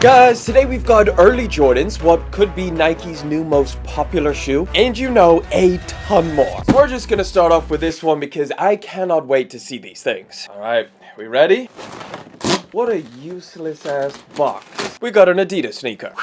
Guys, today we've got early Jordans, what could be Nike's new most popular shoe, and a ton more. So we're just gonna start off with this one because I cannot wait to see these things. Alright, we ready? What a useless ass box. We got an Adidas sneaker.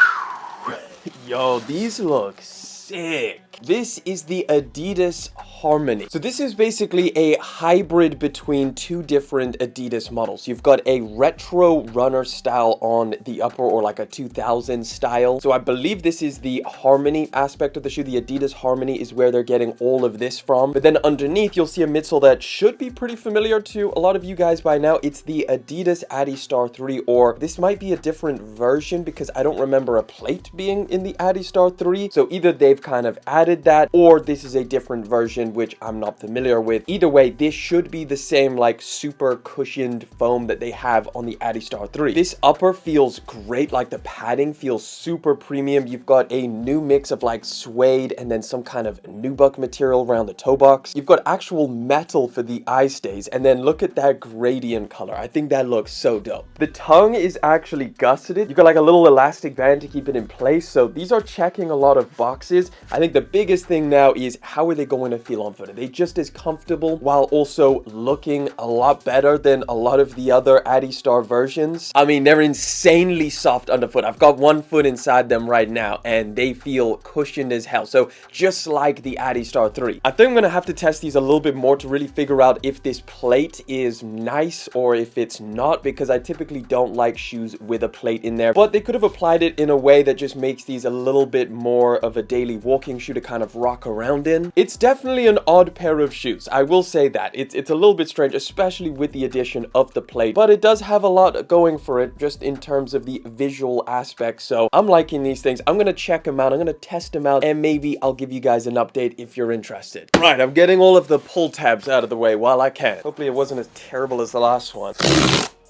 Yo, these look sick. This is the Adidas Harmony. So this is basically a hybrid between two different Adidas models. You've got a retro runner style on the upper, or like a 2000 style. So I believe this is the Harmony aspect of the shoe. The Adidas Harmony is where they're getting all of this from. But then underneath, you'll see a midsole that should be pretty familiar to a lot of you guys by now. It's the Adidas Adistar 3, or this might be a different version because I don't remember a plate being in the Adistar 3. So either they've kind of added that, or this is a different version which I'm not familiar with. Either way, this should be the same like super cushioned foam that they have on the Adistar 3. This upper feels great, like the padding feels super premium. You've got a new mix of like suede and then some kind of nubuck material around the toe box. You've got actual metal for the eye stays, and then look at that gradient color. I think that looks so dope. The tongue is actually gusseted. You've got like a little elastic band to keep it in place, so these are checking a lot of boxes. I think the biggest thing now is how are they going to feel on foot? Are they just as comfortable while also looking a lot better than a lot of the other Adistar versions? I mean, they're insanely soft underfoot. I've got one foot inside them right now and they feel cushioned as hell. So just like the Adistar 3. I think I'm going to have to test these a little bit more to really figure out if this plate is nice or if it's not, because I typically don't like shoes with a plate in there. But they could have applied it in a way that just makes these a little bit more of a daily walking shoe to kind of rock around in. It's definitely an odd pair of shoes. I will say that. It's a little bit strange, especially with the addition of the plate, but it does have a lot going for it just in terms of the visual aspect. So I'm liking these things. I'm going to check them out. I'm going to test them out, and maybe I'll give you guys an update if you're interested. Right, I'm getting all of the pull tabs out of the way while I can. Hopefully it wasn't as terrible as the last one.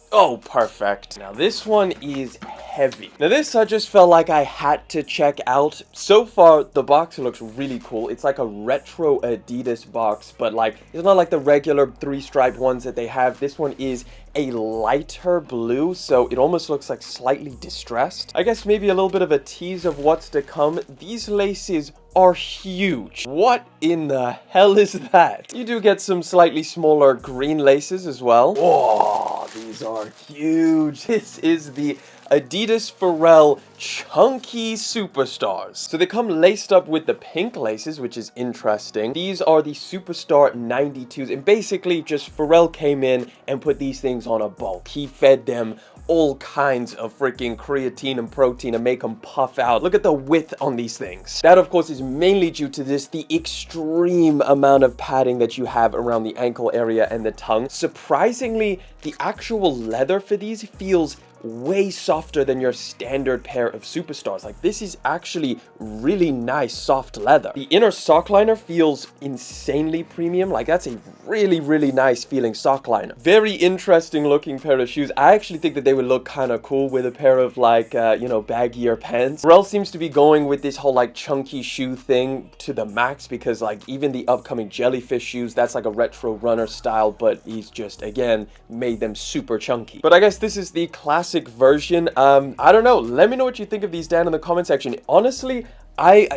Oh, perfect. Now this one is heavy. Now this I just felt like I had to check out. So far, the box looks really cool. It's like a retro Adidas box, but like, it's not like the regular 3-striped ones that they have. This one is a lighter blue, so it almost looks like slightly distressed. I guess maybe a little bit of a tease of what's to come. These laces are huge. What in the hell is that? You do get some slightly smaller green laces as well. Whoa, these are huge. This is the Adidas Pharrell Chunky Superstars. So they come laced up with the pink laces, which is interesting. These are the Superstar 92s, and basically just Pharrell came in and put these things on a bulk. He fed them all kinds of freaking creatine and protein to make them puff out. Look at the width on these things. That of course is mainly due to the extreme amount of padding that you have around the ankle area and the tongue. Surprisingly, the actual leather for these feels way softer than your standard pair of Superstars. Like, this is actually really nice soft leather. The inner sock liner feels insanely premium. Like, that's a really nice feeling sock liner. Very interesting looking pair of shoes. I actually think that they would look kind of cool with a pair of like baggier pants. Pharrell seems to be going with this whole like chunky shoe thing to the max, because like even the upcoming jellyfish shoes, that's like a retro runner style, but he's just again made them super chunky. But I guess this is the classic version. I don't know, let me know what you think of these down in the comment section. Honestly, I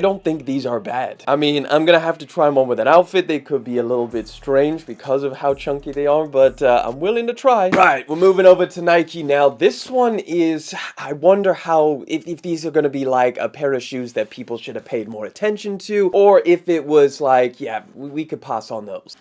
don't think these are bad. I mean, I'm gonna have to try them on with an outfit. They could be a little bit strange because of how chunky they are, but I'm willing to try. Right, we're moving over to Nike now. This one is, I wonder how, if these are gonna be like a pair of shoes that people should have paid more attention to, or if it was like, yeah, we could pass on those.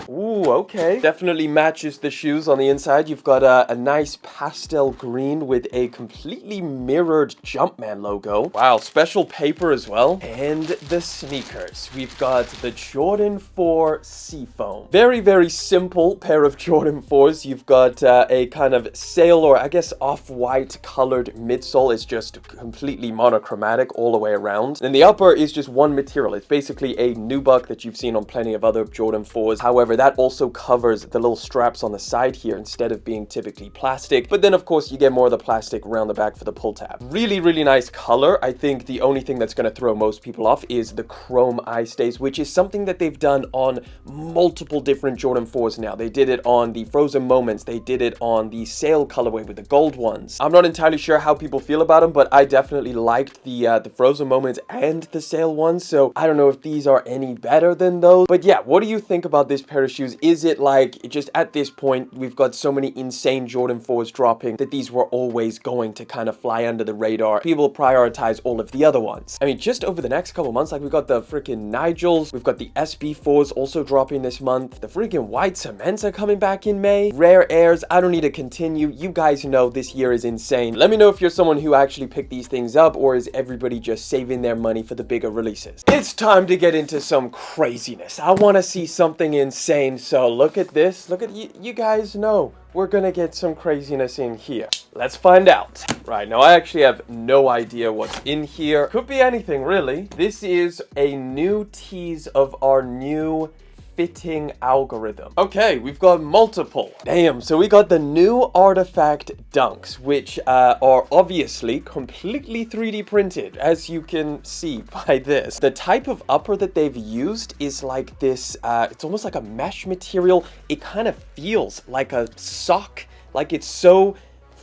Ooh, okay. Definitely matches the shoes on the inside. You've got a nice pastel green with a completely mirrored Jumpman logo. Wow, special paper as well. And the sneakers. We've got the Jordan 4 Seafoam. Very simple pair of Jordan 4s. You've got a kind of sail, or I guess off-white colored midsole. It's just completely monochromatic all the way around. And the upper is just one material. It's basically a nubuck that you've seen on plenty of other Jordan 4s. However, However, that also covers the little straps on the side here instead of being typically plastic. But then of course you get more of the plastic around the back for the pull tab. Really, really nice color. I think the only thing that's going to throw most people off is the chrome eye stays, which is something that they've done on multiple different Jordan 4s now. They did it on the Frozen Moments. They did it on the Sail colorway with the gold ones. I'm not entirely sure how people feel about them, but I definitely liked the Frozen Moments and the Sail ones. So I don't know if these are any better than those. But yeah, what do you think about this pair of shoes? Is it like, just at this point, we've got so many insane Jordan 4s dropping that these were always going to kind of fly under the radar? People prioritize all of the other ones. I mean, just over the next couple months, like we've got the freaking Nigels, we've got the SB4s also dropping this month. The freaking white cements are coming back in May. Rare Airs, I don't need to continue. You guys know this year is insane. Let me know if you're someone who actually picked these things up, or is everybody just saving their money for the bigger releases? It's time to get into some craziness. I want to see something insane. So look at this. Look at you guys know we're gonna get some craziness in here. Let's find out. Right, now I actually have no idea what's in here. Could be anything, really. This is a new tease of our new fitting algorithm. Okay, we've got multiple. Damn, so we got the new artifact dunks, which are obviously completely 3D printed, as you can see by this. The type of upper that they've used is like this, it's almost like a mesh material. It kind of feels like a sock, like it's so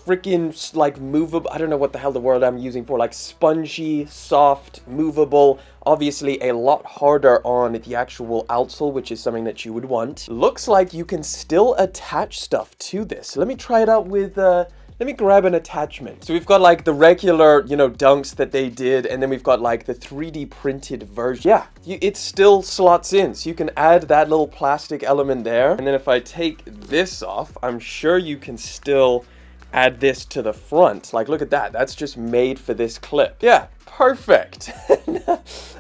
freaking like movable. I don't know what the hell the word I'm using for, like spongy, soft, movable. Obviously a lot harder on the actual outsole, which is something that you would want. Looks like you can still attach stuff to this. Let me try it out with let me grab an attachment. So we've got like the regular, you know, dunks that they did, and then we've got like the 3D printed version. Yeah, it still slots in, so you can add that little plastic element there. And then if I take this off, I'm sure you can still add this to the front. Like, look at that. That's just made for this clip. Yeah, perfect.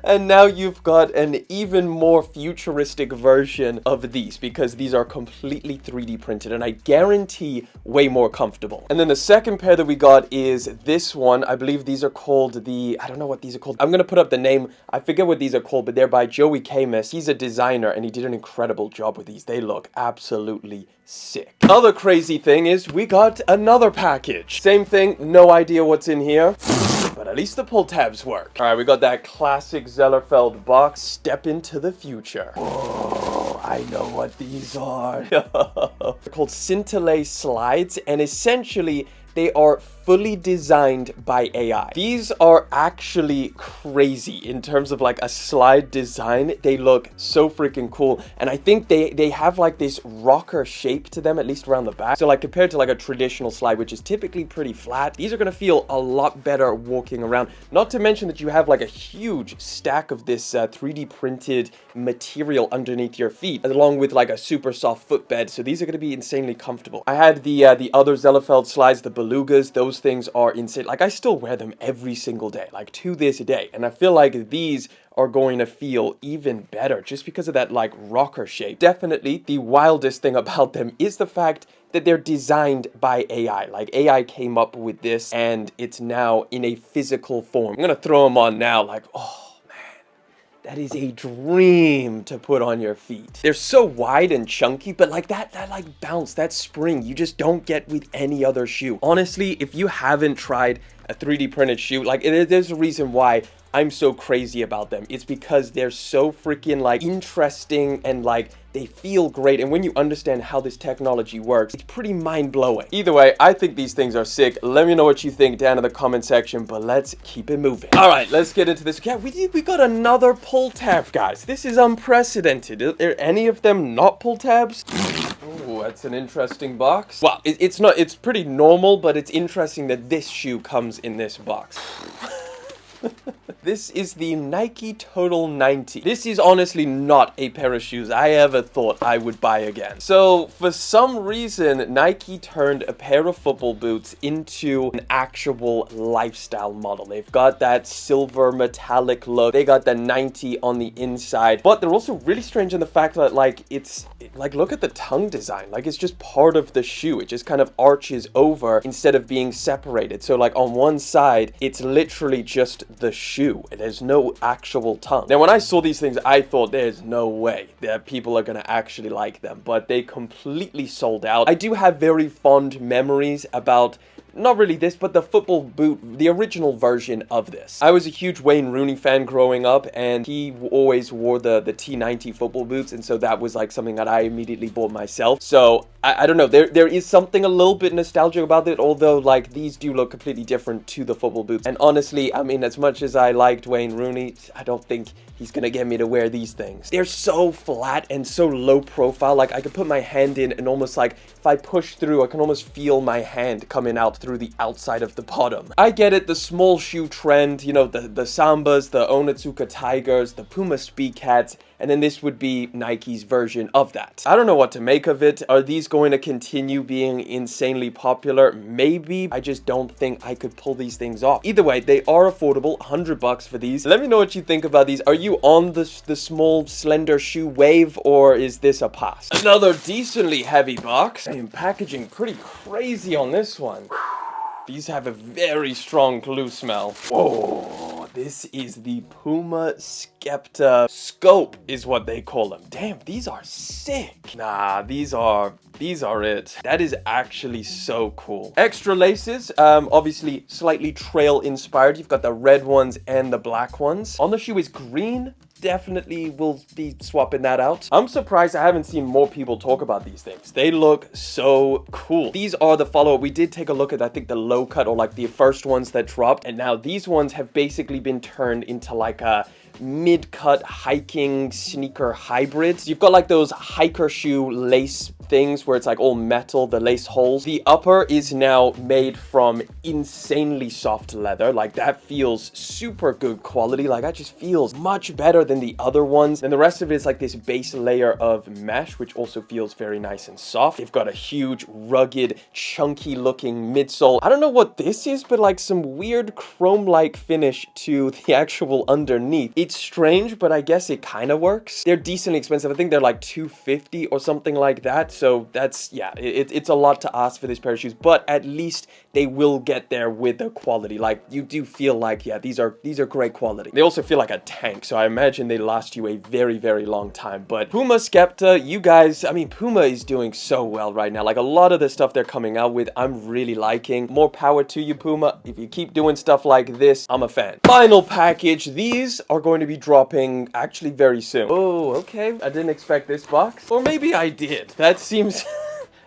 And now you've got an even more futuristic version of these, because these are completely 3D printed, and I guarantee way more comfortable. And then the second pair that we got is this one. I believe these are called the, I don't know what these are called. I'm gonna put up the name. I forget what these are called, but they're by Joey Camus. He's a designer, and he did an incredible job with these. They look absolutely sick. Other crazy thing is we got another package. Same thing, no idea what's in here, but at least the pull tabs work. All right, we got that classic Zellerfeld box. Step into the future. Whoa, I know what these are. They're called Scintillate slides, and essentially they are fully designed by AI. These are actually crazy in terms of like a slide design. They look so freaking cool, and I think they have like this rocker shape to them, at least around the back. So like compared to like a traditional slide, which is typically pretty flat, these are gonna feel a lot better walking around. Not to mention that you have like a huge stack of this 3D printed material underneath your feet, along with like a super soft footbed. So these are gonna be insanely comfortable. I had the other Zellerfeld slides, the Belugas. Those things are insane. Like, I still wear them every single day, like to this day, and I feel like these are going to feel even better just because of that like rocker shape. Definitely the wildest thing about them is the fact that they're designed by AI. Like, AI came up with this, and it's now in a physical form. I'm gonna throw them on now. Like, oh, that is a dream to put on your feet. They're so wide and chunky, but like that like bounce, that spring, you just don't get with any other shoe. Honestly, if you haven't tried a 3D printed shoe, like there's a reason why I'm so crazy about them. It's because they're so freaking like interesting, and like they feel great, and when you understand how this technology works, it's pretty mind-blowing. Either way, I think these things are sick. Let me know what you think down in the comment section, but let's keep it moving. All right, let's get into this. Yeah, we got another pull tab, guys. This is unprecedented. Are any of them not pull tabs? Oh, that's an interesting box. Well, it's pretty normal, but it's interesting that this shoe comes in this box. This is the Nike Total 90. This is honestly not a pair of shoes I ever thought I would buy again. So for some reason, Nike turned a pair of football boots into an actual lifestyle model. They've got that silver metallic look. They got the 90 on the inside, but they're also really strange in the fact that like look at the tongue design. Like, it's just part of the shoe. It just kind of arches over instead of being separated. So like on one side, it's literally just the shoe shoe. There's no actual tongue. Now, when I saw these things, I thought there's no way that people are gonna actually like them, but they completely sold out. I do have very fond memories about not really this, but the football boot, the original version of this. I was a huge Wayne Rooney fan growing up, and he always wore the T90 football boots, and so that was like something that I immediately bought myself. So I don't know, there is something a little bit nostalgic about it, although like these do look completely different to the football boots. And honestly, I mean, as much as I liked Wayne Rooney, I don't think he's gonna get me to wear these things. They're so flat and so low profile. Like I could put my hand in and almost like if I push through, I can almost feel my hand coming out through the outside of the bottom. I get it, the small shoe trend, you know, the Sambas, the Onitsuka Tigers, the Puma Speed Cats, and then this would be Nike's version of that. I don't know what to make of it. Are these going to continue being insanely popular? Maybe. I just don't think I could pull these things off. Either way, they are affordable, $100 for these. Let me know what you think about these. Are you on the small, slender shoe wave, or is this a pass? Another decently heavy box. I am packaging pretty crazy on this one. These have a very strong glue smell. Whoa, this is the Puma Skepta Scope is what they call them. Damn, these are sick. Nah, these are it. That is actually so cool. Extra laces, obviously slightly trail inspired. You've got the red ones and the black ones. On the shoe is green. Definitely will be swapping that out. I'm surprised I haven't seen more people talk about these things. They look so cool. These are the follow-up. We did take a look at, I think, the low cut or like the first ones that dropped. And now these ones have basically been turned into like a mid-cut hiking sneaker hybrids. You've got like those hiker shoe lace things where it's like all metal, the lace holes. The upper is now made from insanely soft leather. Like that feels super good quality. Like that just feels much better than the other ones. And the rest of it is like this base layer of mesh, which also feels very nice and soft. They've got a huge, rugged, chunky looking midsole. I don't know what this is, but like some weird chrome-like finish to the actual underneath. It's strange, but I guess it kind of works. They're decently expensive. I think they're like $250 or something like that. So that's, yeah, it's a lot to ask for this pair of shoes, but at least they will get there with the quality. Like you do feel like, yeah, these are great quality. They also feel like a tank, so I imagine they last you a very, very long time. But Puma Skepta, you guys, I mean, Puma is doing so well right now. Like a lot of the stuff they're coming out with, I'm really liking. More power to you, Puma. If you keep doing stuff like this, I'm a fan. Final package. These are going to be dropping actually very soon. Oh, okay. I didn't expect this box. Or maybe I did. That seems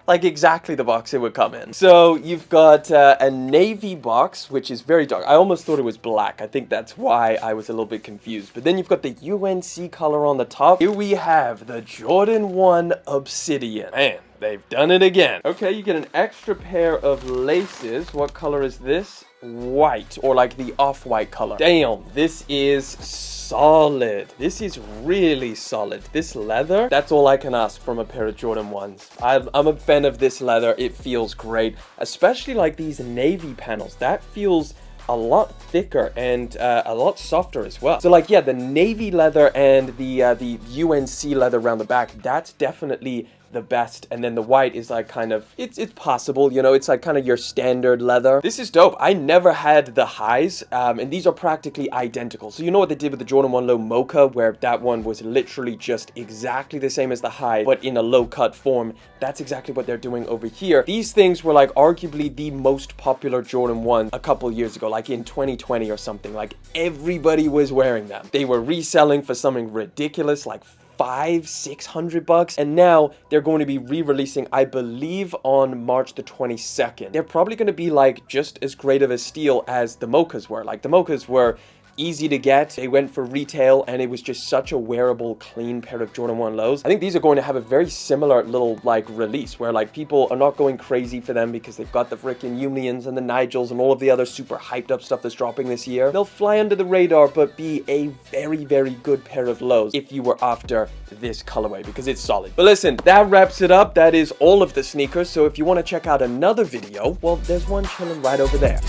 like exactly the box it would come in. So you've got a navy box, which is very dark. I almost thought it was black. I think that's why I was a little bit confused. But then you've got the UNC color on the top. Here we have the Jordan 1 Obsidian. Man, they've done it again. Okay, you get an extra pair of laces. What color is this? White, or like the off-white color. Damn, this is solid. This is really solid. This leather, that's all I can ask from a pair of Jordan 1s. I'm a fan of this leather. It feels great, especially like these navy panels. That feels a lot thicker and a lot softer as well. So like, yeah, the navy leather and the UNC leather around the back, that's definitely the best. And then the white is like kind of, it's possible, you know, it's like kind of your standard leather. This is dope. I never had the highs, and these are practically identical. So you know what they did with the Jordan 1 Low Mocha, where that one was literally just exactly the same as the high, but in a low cut form. That's exactly what they're doing over here. These things were like arguably the most popular Jordan 1 a couple years ago, like in 2020 or something. Like everybody was wearing them. They were reselling for something ridiculous, like $500-600, and now they're going to be re-releasing, I believe, on March the 22nd. They're probably going to be like just as great of a steal as the Mochas were. Like the Mochas were easy to get. They went for retail, and it was just such a wearable, clean pair of Jordan 1 lows. I think these are going to have a very similar little like release where like people are not going crazy for them because they've got the freaking Unions and the Nigels and all of the other super hyped up stuff that's dropping this year. They'll fly under the radar, but be a very, very good pair of lows if you were after this colorway, because it's solid. But listen, that wraps it up. That is all of the sneakers. So if you want to check out another video, well, there's one chilling right over there.